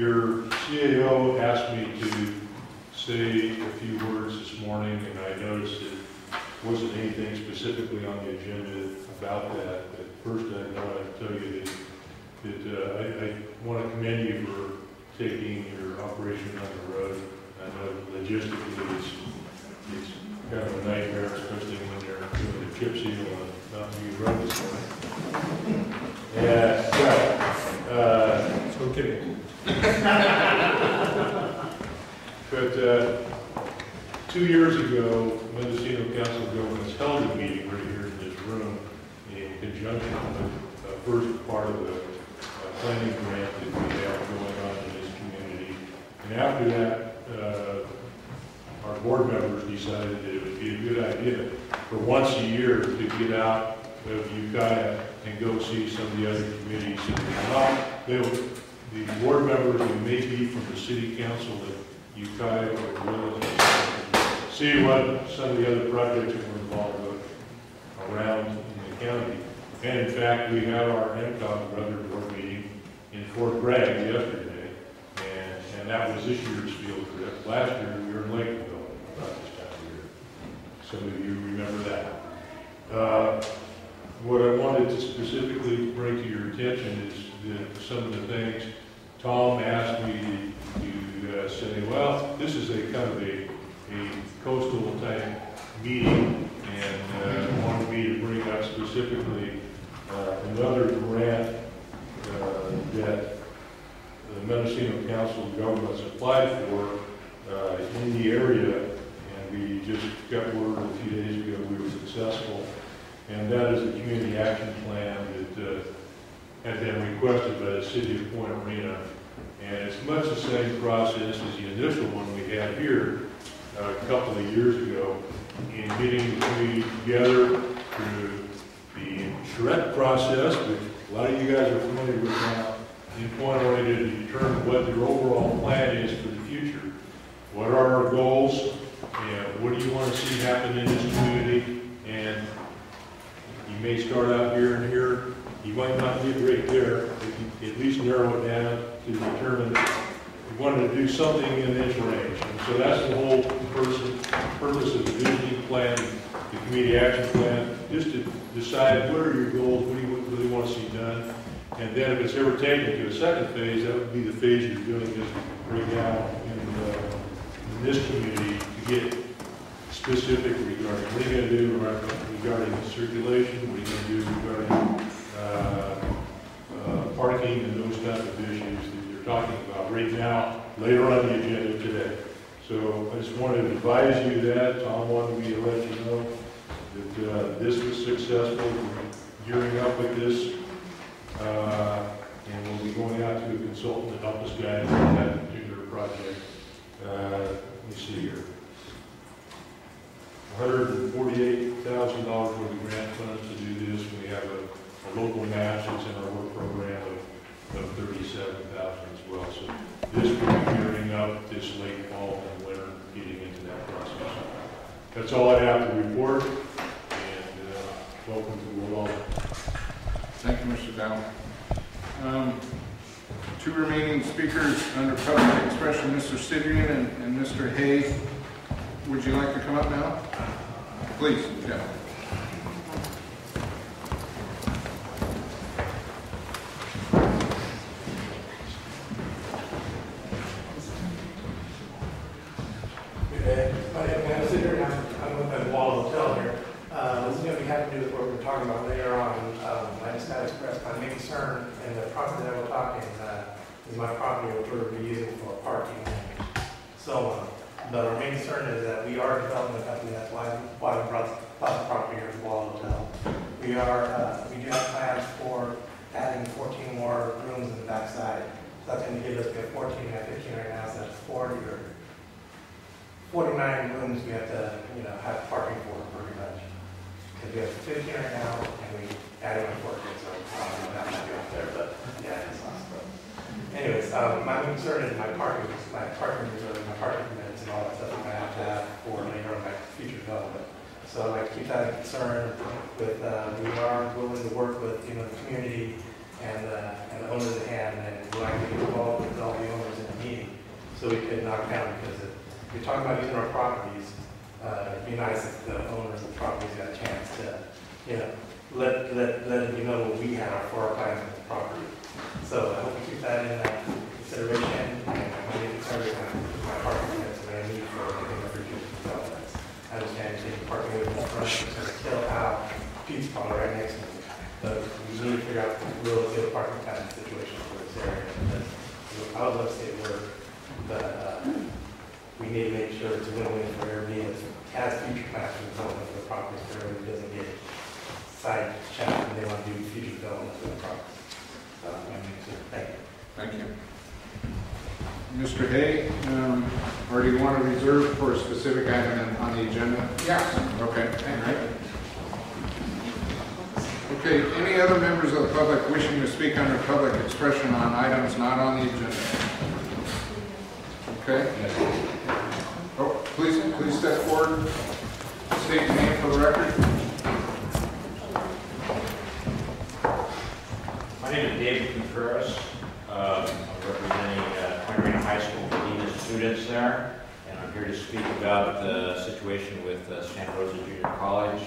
Your CAO asked me to say a few words this morning, and I noticed it wasn't anything specifically on the agenda about that. But first, I want to tell you that I want to commend you for taking your operation on the road. I know logistically it's kind of a nightmare, especially when they're doing the chip seal on Mountain View Road this morning. Yeah, so okay. But 2 years ago, Mendocino Council of Governments held a meeting right here in this room in conjunction with the first part of the planning grant that we have going on in this community. And after that, our board members decided that it would be a good idea for once a year to get out of Ukiah and go see some of the other committees. The board members who may be from the city council at Ukiah or willing to see what some of the other projects that we're involved with around in the county. And in fact, we had our MCOG brother board meeting in Fort Bragg yesterday, and that was this year's field trip. Last year we were in Lakeville about this time of year. Some of you remember that. What I wanted to specifically bring to your attention is that some of the things Tom asked me to say, well, this is a kind of a coastal type meeting, and wanted me to bring up specifically another grant that the Mendocino Council of Governments applied for in the area, and we just got word a few days ago we were successful. And that is the community action plan that had been requested by the city of Point Arena. And it's much the same process as the initial one we had here a couple of years ago in getting the community together through the charrette process, which a lot of you guys are familiar with now, in Point Arena to determine what their overall plan is for the future. What are our goals, and what do you want to see happen in this community? And you may start out here and here. You might not get right there, but you at least narrow it down to determine you wanted to do something in this range. And so that's the whole purpose of the visioning plan, the community action plan, just to decide what are your goals, what do you really want to see done. And then if it's ever taken to a second phase, that would be the phase you're doing this right now in this community to get specific regarding what are you going to do regarding circulation, what are you going to do regarding parking and those kinds of issues that you're talking about right now, later on the agenda today. So I just wanted to advise you that. Tom wanted me to let you know that this was successful. We're gearing up with this, and we'll be going out to a consultant to help us guide on that particular project. Let me see here. $148,000 worth of grant funds to do this. We have a local match that's in our work program of $37,000 as well. So this will be gearing up this late fall and winter, getting into that process. That's all I have to report, and welcome to you all. Thank you, Mr. Dowell. Two remaining speakers under public expression, Mr. Sidrian and Mr. Hay. Would you like to come up now? Please, yeah. Good day. My name is Mendocino. I'm with the Wall Hotel here. This is going to have to do with what we're talking about later on. I just got to express my main concern, and the property that we're talking is my property, which we're going to be using for parking and so on. But our main concern is that we are developing a company that's why we brought the property here to the Wall Hotel. We do have plans for adding 14 more rooms in the backside. So that's going to give us 14, we have 15 right now, so that's 40 or 49 rooms we have to, have parking for pretty much. Because we have 15 right now, and we added on 14, so that might be up there, but yeah, it's awesome. Anyways, my main concern is my parking reserve, my parking permits and all that stuff I'm going to have for later on my future development. So I keep that in concern with, we are willing to work with, the community and the owners at hand, and we'd like to get involved with all the owners so we could knock down, because if you're talking about using our properties, it'd be nice if the owners of the properties got a chance to, you know, let you know what we have for our plans with the property. So I hope you keep that in consideration, and I need to cover my parking units that I need for anything that future developments. I understand you're taking parking units in front, it's going to kill out pizza parlor right next to me. But we need to figure out the real estate parking pattern situation for this area. Because I would love to see it work, but we need to make sure it's a win-win for everybody that has future plans for development for the properties, for everybody who doesn't get side chat and they want to do future development for the properties. Thank you. Thank you. Mr. Hay, or do you want to reserve for a specific item on the agenda? Yes. Okay, all right. Okay, any other members of the public wishing to speak under public expression on items not on the agenda? Okay. Oh, please step forward. State your name for the record. My name is David Contreras. I'm representing Point Arena High School Medina students there, and I'm here to speak about the situation with Santa Rosa Junior College